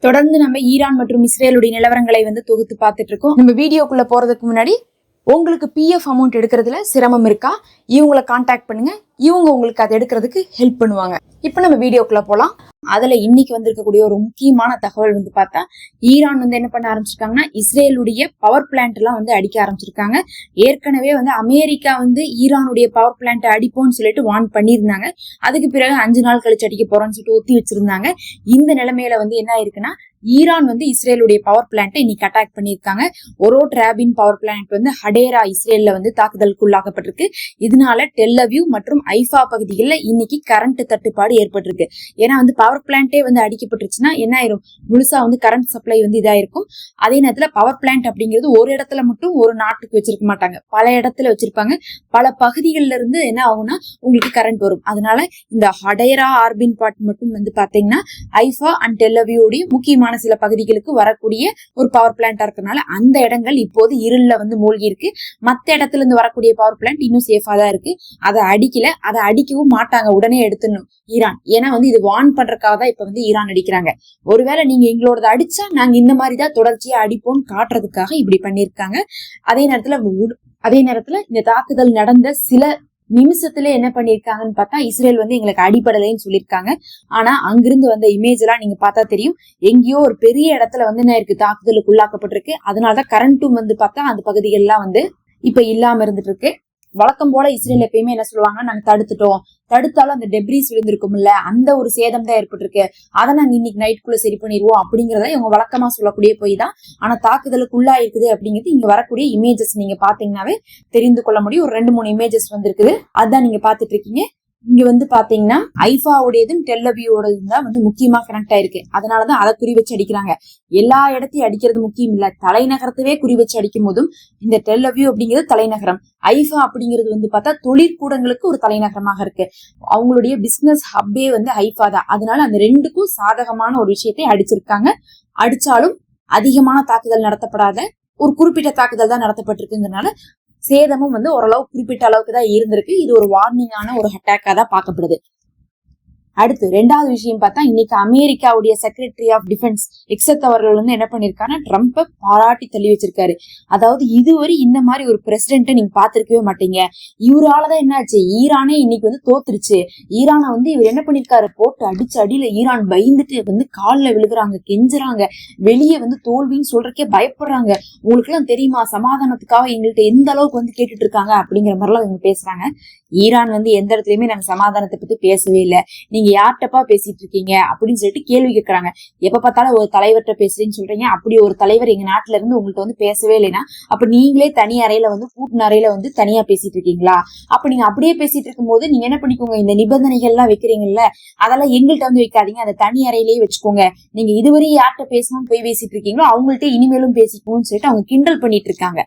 தொடர்ந்து நம்ம ஈரான் மற்றும் இஸ்ரேலுடைய நிலவரங்களை தொகுத்து பார்த்துட்டு இருக்கோம். நம்ம வீடியோக்குள்ள போறதுக்கு முன்னாடி உங்களுக்கு பிஎஃப் அமௌண்ட் எடுக்கிறதுல சிரமம் இருக்கா, இவங்களை கான்டாக்ட் பண்ணுங்க, இவங்க உங்களுக்கு அதை எடுக்கிறதுக்கு ஹெல்ப் பண்ணுவாங்க. இப்ப நம்ம வீடியோக்குள்ள போலாம். அதுல இன்னைக்கு வந்திருக்கக்கூடிய ஒரு முக்கியமான தகவல் பார்த்தா, ஈரான் என்ன பண்ண ஆரம்பிச்சிருக்காங்கன்னா, இஸ்ரேலுடைய பவர் பிளான்ட் எல்லாம் அடிக்க ஆரம்பிச்சிருக்காங்க. ஏற்கனவே அமெரிக்கா ஈரானுடைய பவர் பிளான்ட் அடிப்போம்னு சொல்லிட்டு வார்ன் பண்ணியிருந்தாங்க. அதுக்கு பிறகு 5 நாள் கழிச்சு அடிக்க போறோம்னு சொல்லிட்டு ஒத்தி வச்சிருந்தாங்க. இந்த நிலைமையில என்ன ஆயிருக்குன்னா, ஈரான் இஸ்ரேலுடைய பவர் பிளான்ட்டை இன்னைக்கு அட்டாக் பண்ணியிருக்காங்க. ஒரோட் ராபின் பவர் பிளான்ட் ஹடேரா இஸ்ரேல்ல தாக்குதலுக்கு உள்ளாக்கப்பட்டிருக்கு. இதனால டெல் அவீவ் மற்றும் ஐஃபா பகுதிகளில் இன்னைக்கு கரண்ட் தட்டுப்பாடு ஏற்பட்டிருக்கு. ஏன்னா பவர் பிளான்ட்டே அடிக்கப்பட்டுருச்சுன்னா என்ன ஆயிரும், முழுசா கரண்ட் சப்ளை இதாயிருக்கும். அதே நேரத்துல பவர் பிளான்ட் அப்படிங்கிறது ஒரு இடத்துல மட்டும் ஒரு நாட்டுக்கு வச்சிருக்க மாட்டாங்க, பல இடத்துல வச்சிருப்பாங்க. பல பகுதிகளில இருந்து என்ன ஆகும்னா உங்களுக்கு கரண்ட் வரும். அதனால இந்த ஹடேரா ஆர்பின் பாட் மட்டும் பாத்தீங்கன்னா ஐஃபா அண்ட் டெல் அவீவுடைய முக்கியமான சில பகுதிகளுக்கு வரக்கூடிய ஒரு பவர் பிளான்டா இருக்கனால அந்த இடங்கள் இப்போது இருள்ல மூழ்கி இருக்கு. மத்த இடத்துல இருந்து வரக்கூடிய பவர் பிளான்ட் இன்னும் சேஃபா தான் இருக்கு. அதை அடிக்கல, அதை அடிக்கவும் மாட்டாங்க, உடனே எடுத்துடணும் ஈரான். ஏன்னா இது வார்ன் பண்றதுக்காக தான் இப்ப ஈரான் அடிக்கிறாங்க. ஒருவேளை நீங்க எங்களோட அடிச்சா நாங்க இந்த மாதிரிதான் தொடர்ச்சியா அடிப்போம்னு காட்டுறதுக்காக இப்படி பண்ணிருக்காங்க. அதே நேரத்துல இந்த தாக்குதல் நடந்த சில நிமிஷத்துல என்ன பண்ணிருக்காங்கன்னு பார்த்தா, இஸ்ரேல் எங்களுக்கு அடிப்படலைன்னு சொல்லியிருக்காங்க. ஆனா அங்கிருந்து வந்த இமேஜ் எல்லாம் நீங்க பார்த்தா தெரியும், எங்கேயோ ஒரு பெரிய இடத்துல என்ன இருக்கு, தாக்குதலுக்கு உள்ளாக்கப்பட்டிருக்கு. அதனாலதான் கரண்ட்டும் பார்த்தா அந்த பகுதிகள் எல்லாம் இப்ப இல்லாம இருந்துட்டு இருக்கு. வழக்கம் போல இஸ்ரேல் எப்பயுமே என்ன சொல்லுவாங்க, நாங்க தடுத்தாலும் அந்த டெப்ரிஸ் விழுந்திருக்கும்ல, அந்த ஒரு சேதம் தான் ஏற்பட்டிருக்கு, அதை நாங்க இன்னைக்கு நைட்டுக்குள்ள சரி பண்ணிடுவோம் அப்படிங்கறத இவங்க வழக்கமா சொல்லக்கூடிய போய் தான். ஆனா தாக்குதலுக்கு உள்ளா இருக்குது அப்படிங்கிறது இங்க வரக்கூடிய இமேஜஸ் நீங்க பாத்தீங்கன்னாவே தெரிந்து கொள்ள முடியும். ஒரு 2-3 இமேஜஸ் இருக்குது, அதான் நீங்க பாத்துட்டு இருக்கீங்க. இங்க பாத்தீங்கன்னா ஐஃபாவுடையதும் டெல் அவீவோடதும் தான் முக்கியமா கனெக்ட் ஆயிருக்கு. அதனாலதான் அதை குறி வச்சு அடிக்கிறாங்க. எல்லா இடத்தையும் அடிக்கிறது முக்கியம் இல்ல, தலைநகரத்தவே குறி வச்சு அடிக்கும் போதும் இந்த டெல் அவீவ் அப்படிங்கிறது தலைநகரம், ஐஃபா அப்படிங்கிறது பார்த்தா தொழிற்கூடங்களுக்கு ஒரு தலைநகரமாக இருக்கு. அவங்களுடைய பிசினஸ் ஹப்பே ஐஃபா தான். அதனால அந்த ரெண்டுக்கும் சாதகமான ஒரு விஷயத்தை அடிச்சிருக்காங்க. அடிச்சாலும் அதிகமான தாக்குதல் நடத்தப்படாத ஒரு குறிப்பிட்ட தாக்குதல் தான் நடத்தப்பட்டிருக்குங்கிறதுனால சேதமும் ஓரளவு குறிப்பிட்ட அளவுக்கு தான் இருந்திருக்கு. இது ஒரு வார்னிங்கான ஒரு அட்டாக்கா தான் பார்க்கப்படுது. அடுத்து 2வது விஷயம் பார்த்தா, இன்னைக்கு அமெரிக்காவுடைய செக்ரட்டரி ஆஃப் டிஃபென்ஸ் எக்ஸத் அவர்கள் என்ன பண்ணிருக்காருன்னா, ட்ரம்ப பாராட்டி தள்ளி வச்சிருக்காரு. அதாவது இதுவரை இந்த மாதிரி ஒரு பிரசிடென்ட்டை நீங்க பாத்திருக்கவே மாட்டீங்க, இவராலதான் என்னாச்சு, ஈரானே இன்னைக்கு தோத்துருச்சு, ஈரானை இவர் என்ன பண்ணிருக்காரு, போட்டு அடிச்சு அடியில ஈரான் பயந்துட்டு காலில் விழுகுறாங்க, கெஞ்சுறாங்க, வெளியே தோல்வின்னு சொல்றக்கே பயப்படுறாங்க. உங்களுக்கு எல்லாம் தெரியுமா, சமாதானத்துக்காக எங்கள்கிட்ட எந்த அளவுக்கு கேட்டுட்டு இருக்காங்க அப்படிங்கிற மாதிரி எல்லாம் இவங்க பேசுறாங்க. ஈரான் எந்த இடத்துலயுமே நாங்க சமாதானத்தை பத்தி பேசவே இல்லை, நீங்க யார்கிட்டப்பா பேசிட்டு இருக்கீங்க அப்படின்னு சொல்லிட்டு கேள்வி கேட்கறாங்க. எப்ப பார்த்தாலும் ஒரு தலைவர்கிட்ட பேசுறேன்னு சொல்றீங்க, அப்படி ஒரு தலைவர் எங்க நாட்டுல இருந்து உங்கள்கிட்ட பேசவே இல்லைன்னா அப்ப நீங்களே தனி அறையில கூட்டின அறையில தனியா பேசிட்டு இருக்கீங்களா? அப்ப நீங்க அப்படியே பேசிட்டு இருக்கும் போது நீங்க என்ன பண்ணிக்கோங்க, இந்த நிபந்தனைகள் எல்லாம் வைக்கிறீங்கல்ல, அதெல்லாம் எங்கள்கிட்ட வைக்காதீங்க, அந்த தனி அறையிலேயே வச்சுக்கோங்க. நீங்க இதுவரை யார்கிட்ட பேசணும்னு போய் பேசிட்டு இருக்கீங்களோ அவங்கள்ட்ட இனிமேலும் பேசிக்கணும்னு சொல்லிட்டு அவங்க கிண்டல் பண்ணிட்டு இருக்காங்க.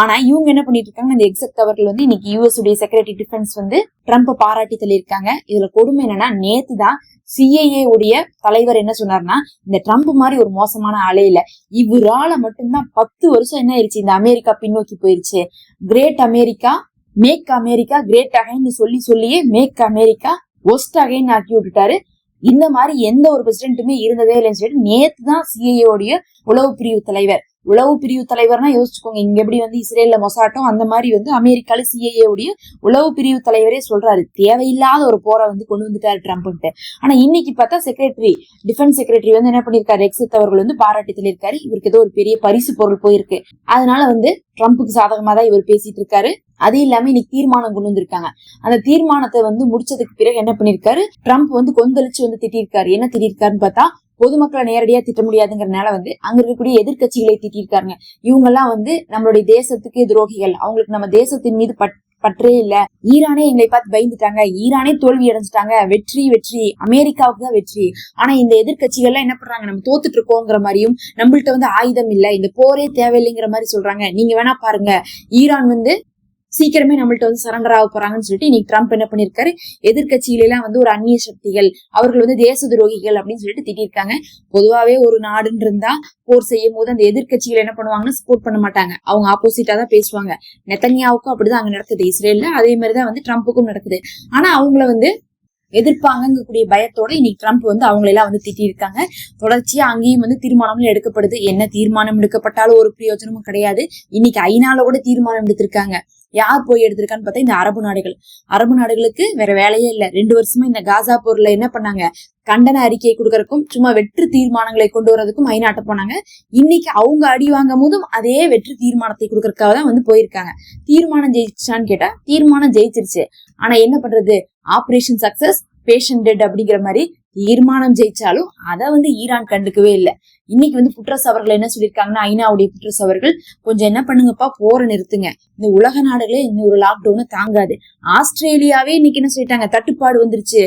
ஆனா இவங்க என்ன பண்ணிட்டு இருக்காங்க, இந்த எக்ஸெக்ட் அவர்கள் இன்னைக்கு யூஎஸ் உடைய செக்ரட்டரி டிஃபென்ஸ் ட்ரம்ப பாராட்டி தள்ளியிருக்காங்க. இதுல கொடுமை என்னன்னா, நேத்துதான் சிஐஏ உடைய தலைவர் என்ன சொன்னார்னா, இந்த ட்ரம்ப் மாதிரி ஒரு மோசமான ஆளே இல்ல, இவரால மட்டும்தான் 10 வருஷம் என்ன ஆயிடுச்சு, இந்த அமெரிக்கா பின்னோக்கி போயிருச்சு, great America make America great again சொல்லியே மேக் அமெரிக்கா ஒஸ்ட் அகைன் ஆக்கி விட்டுட்டாரு. இந்த மாதிரி எந்த ஒரு பிரசிடென்ட்டுமே இருந்ததே இல்லைன்னு சொல்லிட்டு நேத்து தான் சிஐஏ உடைய உளவு பிரிவு தலைவர்னா யோசிச்சுக்கோங்க, இங்க எப்படி இஸ்ரேல்ல மொசாட்டம் அந்த மாதிரி அமெரிக்கால சிஐஏ உடைய உளவு பிரிவு தலைவரே சொல்றாரு, தேவையில்லாத ஒரு போரை கொண்டு வந்துட்டாரு ட்ரம்ப்ட்டு. ஆனா இன்னைக்கு பார்த்தா டிஃபென்ஸ் செக்ரட்டரி என்ன பண்ணிருக்காரு, எக்ஸத் அவர்கள் பாராட்டி தள்ளியிருக்காரு. இவருக்கு ஏதோ ஒரு பெரிய பரிசு பொருள் போயிருக்கு. அதனால ட்ரம்ப்புக்கு சாதகமா தான் இவர் பேசிட்டு இருக்காரு. அது இல்லாம இன்னைக்கு தீர்மானம் கொண்டு வந்திருக்காங்க. அந்த தீர்மானத்தை முடிச்சதுக்கு பிறகு என்ன பண்ணிருக்காரு, ட்ரம்ப் கொந்தளிச்சு திட்டிருக்காரு. என்ன திட்டிருக்காருன்னு பார்த்தா, பொதுமக்களை நேரடியா திட்ட முடியாதுங்கிறதுனால அங்க இருக்கக்கூடிய எதிர்கட்சிகளை திட்டிருக்காருங்க. இவங்க எல்லாம் நம்மளுடைய தேசத்துக்கு துரோகிகள், அவங்களுக்கு நம்ம தேசத்தின் மீது பற்றே இல்ல, ஈரானே எங்களை பார்த்து பயந்துட்டாங்க, ஈரானே தோல்வி அடைஞ்சிட்டாங்க, வெற்றி அமெரிக்காவுக்கு தான் வெற்றி. ஆனா இந்த எதிர்கட்சிகள்லாம் என்ன பண்றாங்க, நம்ம தோத்துட்டு இருக்கோங்கிற மாதிரியும், நம்மள்ட்ட ஆயுதம் இல்ல, இந்த போரே தேவையில்லைங்கிற மாதிரி சொல்றாங்க. நீங்க வேணா பாருங்க, ஈரான் சீக்கிரமே நம்மள்ட்ட சரண்டர் ஆக போறாங்கன்னு சொல்லிட்டு இன்னைக்கு ட்ரம்ப் என்ன பண்ணிருக்காரு, எதிர்கட்சியில எல்லாம் ஒரு அந்நிய சக்திகள், அவர்கள் தேச துரோகிகள் அப்படின்னு சொல்லிட்டு திட்டிருக்காங்க. பொதுவாவே ஒரு நாடுன்னு இருந்தா போர் செய்யும் போது அந்த எதிர்கட்சிகள் என்ன பண்ணுவாங்கன்னு சப்போர்ட் பண்ண மாட்டாங்க, அவங்க ஆப்போசிட்டா தான் பேசுவாங்க. நெத்தன்யாவுக்கும் அப்படிதான் அங்க நடக்குது இஸ்ரேல்ல, அதே மாதிரிதான் ட்ரம்ப்புக்கும் நடக்குது. ஆனா அவங்கள எதிர்ப்பாங்கக்கூடிய பயத்தோட இன்னைக்கு ட்ரம்ப் வந்து அவங்களெல்லாம் வந்து திட்டி இருக்காங்க. தொடர்ச்சியா அங்கேயும் வந்து தீர்மானம்லாம் எடுக்கப்படுது. என்ன தீர்மானம் எடுக்கப்பட்டாலும் ஒரு பிரயோஜனமும் கிடையாது. இன்னைக்கு ஐநால கூட தீர்மானம் எடுத்திருக்காங்க. யார் போய் எடுத்திருக்கான்னு பார்த்தா இந்த அரபு நாடுகளுக்கு வேற வேலையே இல்ல. 2 வருஷமா இந்த காசா போர்ல என்ன பண்ணாங்க, கண்டன அறிக்கையை கொடுக்கறதுக்கும் சும்மா வெற்று தீர்மானங்களை கொண்டு வரதுக்கும் ஐநாட்ட போனாங்க. இன்னைக்கு அவங்க அடி வாங்கும் போதும் அதே வெற்று தீர்மானத்தை கொடுக்கறதுக்காக தான் வந்து போயிருக்காங்க. தீர்மானம் ஜெயிச்சான்னு கேட்டா தீர்மானம் ஜெயிச்சிருச்சு. ஆனா என்ன பண்றது, ஆபரேஷன் சக்சஸ் பேஷண்ட் டெட் அப்படிங்கிற மாதிரி தீர்மானம் ஜெயிச்சாலும் அதை வந்து ஈரான் கண்டுக்கவே இல்லை. இன்னைக்கு வந்து புட்ரஸ் அவர்கள் என்ன சொல்லியிருக்காங்கன்னா, ஐநாவுடைய புட்ரஸ் அவர்கள் கொஞ்சம் என்ன பண்ணுங்கப்பா, போரை நிறுத்துங்க, இந்த உலக நாடுகளே இன்னொரு லாக்டவுனை தாங்காது. ஆஸ்திரேலியாவே இன்னைக்கு என்ன சொல்லிட்டாங்க, தட்டுப்பாடு வந்துருச்சு,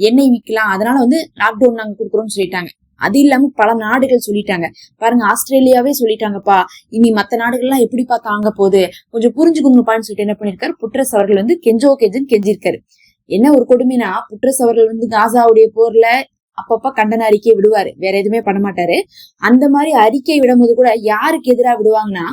எண்ணெய் விற்கலாம், அதனால வந்து லாக்டவுன் நாங்க கொடுக்குறோம்னு சொல்லிட்டாங்க. அது இல்லாம பல நாடுகள் சொல்லிட்டாங்க பாருங்க. ஆஸ்திரேலியாவே சொல்லிட்டாங்கப்பா, இனி மத்த நாடுகள்லாம் எப்படிப்பா தாங்க போகுது, கொஞ்சம் புரிஞ்சுக்கோங்கப்பான்னு சொல்லிட்டு என்ன பண்ணிருக்காரு புட்ரஸ் அவர்கள் வந்து கெஞ்சிருக்காரு. என்ன ஒரு கொடுமைனா, புட்ரஸ் அவர்கள் வந்து காசாவுடைய போர்ல அப்பப்ப கண்டன அறிக்கை விடுவாரு, வேற எதுவுமே பண்ண மாட்டாரு. அந்த மாதிரி அறிக்கை விடும்போது கூட யாருக்கு எதிராக விடுவாங்கன்னா,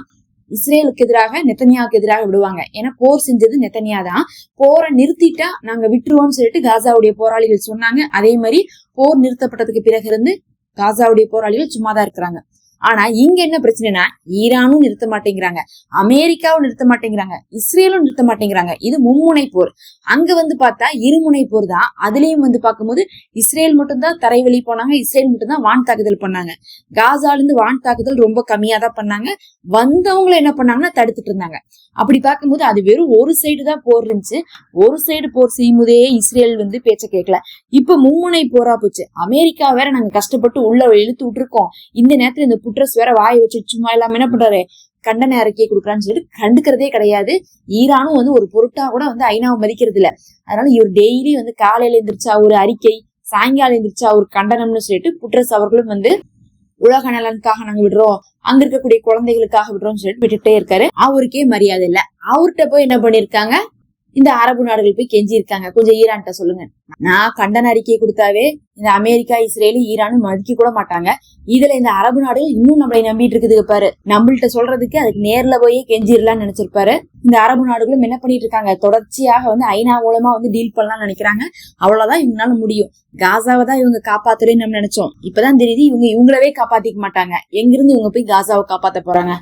இஸ்ரேலுக்கு எதிராக, நெத்தனியாவுக்கு எதிராக விடுவாங்க. ஏன்னா போர் செஞ்சது நெத்தனியா தான். போரை நிறுத்திட்டா நாங்க விட்டுருவோம்னு சொல்லிட்டு காசாவுடைய போராளிகள் சொன்னாங்க. அதே மாதிரி போர் நிறுத்தப்பட்டதுக்கு பிறகு இருந்து காசாவுடைய போராளிகள் சும்மாதான் இருக்கிறாங்க. ஆனா இங்க என்ன பிரச்சனைனா, ஈரானும் நிறுத்த மாட்டேங்கிறாங்க, அமெரிக்காவும் நிறுத்த மாட்டேங்கிறாங்க, இஸ்ரேலும் நிறுத்த மாட்டேங்கிறாங்க. இது மும்முனை போர். அங்க வந்து பார்த்தா இருமுனை போர் தான். அதுலயும் வந்து பார்க்கும்போது இஸ்ரேல் மட்டும்தான் தரைவழி போனாங்க, இஸ்ரேல் மட்டும்தான் வான் தாக்குதல் பண்ணாங்க. காசால இருந்து வான் தாக்குதல் ரொம்ப கம்மியா தான் பண்ணாங்க. வந்தவங்களை என்ன பண்ணாங்கன்னா தடுத்துட்டு இருந்தாங்க. அப்படி பார்க்கும்போது அது வெறும் ஒரு சைடு தான் போர் இருந்துச்சு. ஒரு சைடு போர் செய்யும் போதே இஸ்ரேல் வந்து பேச்ச கேட்கல. இப்ப மும்முனை போரா போச்சு. அமெரிக்கா வேற நாங்க கஷ்டப்பட்டு உள்ள இழுத்து விட்டுருக்கோம், இந்த நேரத்துல இந்த புட்ரஸ் வேற வாயை வச்சு சும்மா இல்லாம என்ன பண்றாரு, கண்டன அறிக்கையை கொடுக்குறான்னு சொல்லிட்டு கண்டுக்கிறதே கிடையாது. ஈரானும் வந்து ஒரு பொருட்டா கூட வந்து ஐநாவை மதிக்கிறது இல்ல. அதனால இவர் டெய்லி வந்து காலையில எந்திரிச்சா ஒரு அறிக்கை, சாயங்காலம் எந்திரிச்சா ஒரு கண்டனம்னு சொல்லிட்டு புட்ரஸ் அவர்களும் வந்து உலக நலனுக்காக நாங்க விடுறோம், அங்க இருக்கக்கூடிய குழந்தைகளுக்காக விடுறோம்னு சொல்லிட்டு விட்டுட்டே இருக்காரு. அவருக்கே மரியாதை இல்ல. அவர்கிட்ட போய் என்ன பண்ணிருக்காங்க, இந்த அரபு நாடுகள் போய் கெஞ்சி இருக்காங்க, கொஞ்சம் ஈரான்கிட்ட சொல்லுங்க. நான் கண்டன அறிக்கையை கொடுத்தாவே இந்த அமெரிக்கா, இஸ்ரேல், ஈரானும் மதிக்க கூட மாட்டாங்க. இதுல இந்த அரபு நாடுகள் இன்னும் நம்மளை நம்பிட்டு இருக்குது பாரு, நம்மள்ட்ட சொல்றதுக்கு அதுக்கு நேர்ல போய் கெஞ்சிடலாம்னு நினைச்சிருப்பாரு. இந்த அரபு நாடுகளும் என்ன பண்ணிட்டு இருக்காங்க, தொடர்ச்சியாக வந்து ஐநா மூலமா வந்து டீல் பண்ணலாம்னு நினைக்கிறாங்க. அவ்வளவுதான் இவங்களால முடியும். காசாவை தான் இவங்க காப்பாத்துறேன்னு நம்ம நினைச்சோம். இப்பதான் தெரியுது இவங்களவே காப்பாத்திக்க மாட்டாங்க. எங்கிருந்து இவங்க போய் காசாவை காப்பாத்த போறாங்க.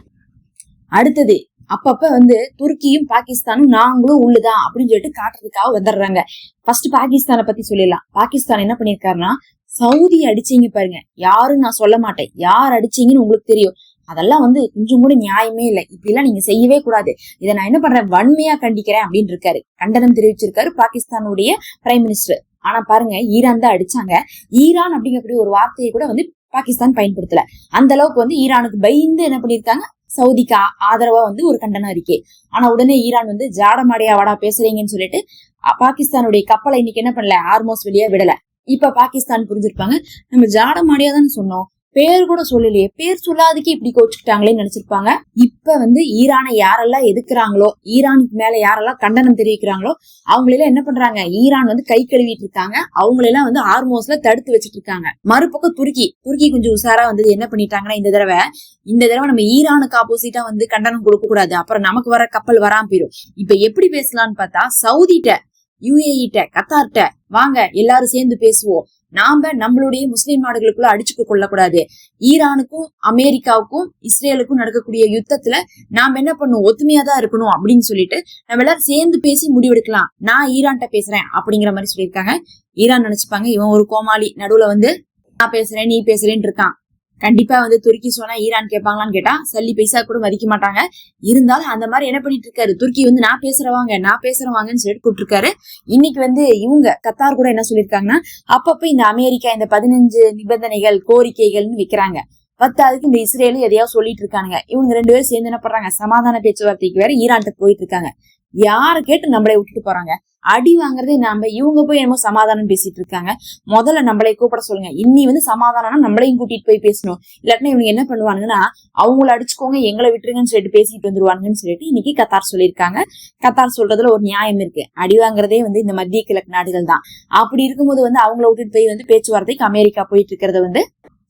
அடுத்தது அப்பப்ப வந்து துருக்கியும் பாகிஸ்தானும் நாங்களும் உள்ளுதான் அப்படின்னு சொல்லிட்டு காட்டுறதுக்காக வந்துடுறாங்க. ஃபர்ஸ்ட் பாகிஸ்தானை பத்தி சொல்லிடலாம். பாகிஸ்தான் என்ன பண்ணிருக்காருன்னா, சவுதி அடிச்சீங்க பாருங்க, யாரும் நான் சொல்ல மாட்டேன், யார் அடிச்சீங்கன்னு உங்களுக்கு தெரியும், அதெல்லாம் வந்து கொஞ்சம் கூட நியாயமே இல்லை, இப்படி எல்லாம் நீங்க செய்யவே கூடாது, இதை நான் என்ன பண்றேன், வன்மையா கண்டிக்கிறேன் அப்படின்னு இருக்காரு. கண்டனம் தெரிவிச்சிருக்காரு பாகிஸ்தானுடைய பிரைம் மினிஸ்டர். ஆனா பாருங்க, ஈரான் தான் அடிச்சாங்க. ஈரான் அப்படிங்கக்கூடிய ஒரு வார்த்தையை கூட வந்து பாகிஸ்தான் பயன்படுத்தல. அந்த அளவுக்கு வந்து ஈரானுக்கு பயந்து என்ன பண்ணிருக்காங்க, சவுதிக்கு ஆதரவா வந்து ஒரு கண்டன அறிக்கை. ஆனா உடனே ஈரான் வந்து ஜாடமாடையா வாடா பேசுறீங்கன்னு சொல்லிட்டு பாகிஸ்தானுடைய கப்பலை இன்னைக்கு என்ன பண்ணல, ஹார்மோஸ் வெளியே விடல. இப்ப பாகிஸ்தான் புரிஞ்சிருப்பாங்க, நம்ம ஜாடமாடையா தானே சொன்னோம், பேர் கூட சொல்லலையே, பேர் சொல்லாதுக்கு இப்படி கோச்சுக்கிட்டாங்களேன்னு நினைச்சிருப்பாங்க. இப்ப வந்து ஈரானை யாரெல்லாம் எதுக்குறாங்களோ, ஈரானுக்கு மேல யாரெல்லாம் கண்டனம் தெரிவிக்கிறாங்களோ அவங்களெல்லாம் என்ன பண்றாங்க, ஈரான் வந்து கை கழுவிட்டு இருக்காங்க. அவங்களெல்லாம் வந்து ஹார்மோஸ்ல தடுத்து வச்சுட்டு இருக்காங்க. மறுபக்கம் துருக்கி கொஞ்சம் உஷாரா வந்து என்ன பண்ணிட்டாங்கன்னா, இந்த தடவை நம்ம ஈரானுக்கு ஆப்போசிட்டா வந்து கண்டனம் கொடுக்க கூடாது, அப்புறம் நமக்கு வர கப்பல் வராம போயிடும். இப்ப எப்படி பேசலாம்னு பார்த்தா, சவுதிட்ட, யுஏஇட்ட, கத்தார்ட்ட வாங்க எல்லாரும் சேர்ந்து பேசுவோம், நாம நம்மளுடைய முஸ்லிம் நாடுகளுக்குள்ள அடிச்சுக்க கொள்ளக்கூடாது, ஈரானுக்கும் அமெரிக்காவுக்கும் இஸ்ரேலுக்கும் நடக்கக்கூடிய யுத்தத்துல நாம என்ன பண்ணுவோம், ஒத்துமையா தான் இருக்கணும் அப்படின்னு சொல்லிட்டு நம்ம எல்லாரும் சேர்ந்து பேசி முடிவெடுக்கலாம், நான் ஈரான்கிட்ட பேசுறேன் அப்படிங்கிற மாதிரி சொல்லியிருக்காங்க. ஈரான் நினைச்சுப்பாங்க, இவன் ஒரு கோமாளி நடுவுல வந்து நான் பேசுறேன் நீ பேசுறேன்னு இருக்கான். கண்டிப்பா வந்து துருக்கி சொன்னா ஈரான் கேட்பாங்களான்னு கேட்டா சல்லி பைசா கூட மதிக்க மாட்டாங்க. இருந்தாலும் அந்த மாதிரி என்ன பண்ணிட்டு இருக்காரு, துருக்கி வந்து நான் பேசுறவாங்கன்னு சொல்லிட்டு கூப்பிட்டுருக்காரு. இன்னைக்கு வந்து இவங்க கத்தார் கூட என்ன சொல்லியிருக்காங்கன்னா, அப்பப்ப இந்த அமெரிக்கா இந்த 15 நிபந்தனைகள் கோரிக்கைகள்னு வைக்கிறாங்க, அதுக்கு இந்த இஸ்ரேலும் எதையாவது சொல்லிட்டு இருக்காங்க. இவங்க 2 பேரும் சேர்ந்து என்ன பண்றாங்க, சமாதான பேச்சுவார்த்தைக்கு வேற ஈரான்கிட்ட போயிட்டு இருக்காங்க. யாரு கேட்டு நம்மளை விட்டுட்டு போறாங்க, அடி வாங்குறதே நாம, இவங்க போய் என்னமோ சமாதானம் பேசிட்டு இருக்காங்க. முதல்ல நம்மளை கூப்பிட சொல்லுங்க, இன்னி வந்து சமாதானம்னா நம்மளையும் கூட்டிட்டு போய் பேசணும். இல்லாட்டினா இவங்க என்ன பண்ணுவாங்கன்னா, அவங்கள அடிச்சுக்கோங்க எங்களை விட்டுருங்கன்னு சொல்லிட்டு பேசிட்டு வந்துருவாங்கன்னு சொல்லிட்டு இன்னைக்கு கத்தார் சொல்லியிருக்காங்க. கத்தார் சொல்றதுல ஒரு நியாயம் இருக்கு. அடி வாங்குறதே வந்து இந்த மத்திய கிழக்கு நாடுகள் தான். அப்படி இருக்கும்போது வந்து அவங்கள விட்டுட்டு போய் வந்து பேச்சுவார்த்தைக்கு அமெரிக்கா போயிட்டு இருக்கிறத வந்து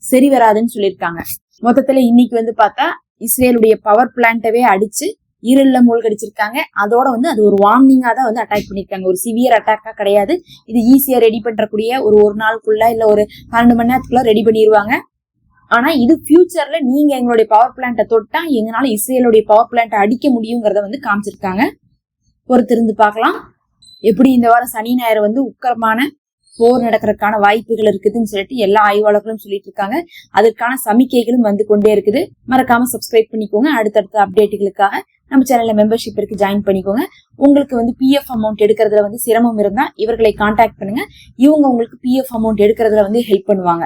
சரி வராதுன்னு சொல்லியிருக்காங்க. மொத்தத்துல இன்னைக்கு வந்து பார்த்தா இஸ்ரேலுடைய பவர் பிளான்ட்டவே அடிச்சு ஈரல்ல மூழ்கடிச்சிருக்காங்க. அதோட வந்து அது ஒரு வார்னிங்கா தான் வந்து அட்டாக் பண்ணிருக்காங்க. ஒரு சிவியர் அட்டாக்கா கிடையாது. இது ஈஸியா ரெடி பண்றக்கூடிய ஒரு நாளுக்குள்ள இல்ல ஒரு 12 மணி நேரத்துக்குள்ள ரெடி பண்ணிடுவாங்க. ஆனா இது ஃபியூச்சர்ல நீங்க எங்களுடைய பவர் பிளான்ட்டை தொட்டா எங்களால இஸ்ரேலுடைய பவர் பிளான்ட்டை அடிக்க முடியுங்கிறத வந்து காமிச்சிருக்காங்க. பொறுத்திருந்து பார்க்கலாம். எப்படி இந்த வாரம் சனி ஞாயிறு வந்து உக்கரமான போர் நடக்கிறதுக்கான வாய்ப்புகள் இருக்குதுன்னு சொல்லிட்டு எல்லா ஆய்வாளர்களும் சொல்லிட்டு இருக்காங்க. அதற்கான சமிக்கைகளும் வந்து கொண்டே இருக்குது. மறக்காம சப்ஸ்கிரைப் பண்ணிக்கோங்க. அடுத்தடுத்த அப்டேட்டுகளுக்காக நம்ம சேனல்ல மெம்பர்ஷிப் இருக்கு, ஜாயின் பண்ணிக்கோங்க. உங்களுக்கு வந்து பிஎஃப் அமௌண்ட் எடுக்கிறதுல வந்து சிரமம் இருந்தா இவர்களை கான்டாக்ட் பண்ணுங்க. இவங்க உங்களுக்கு பிஎஃப் அமௌண்ட் எடுக்கிறதுல வந்து ஹெல்ப் பண்ணுவாங்க.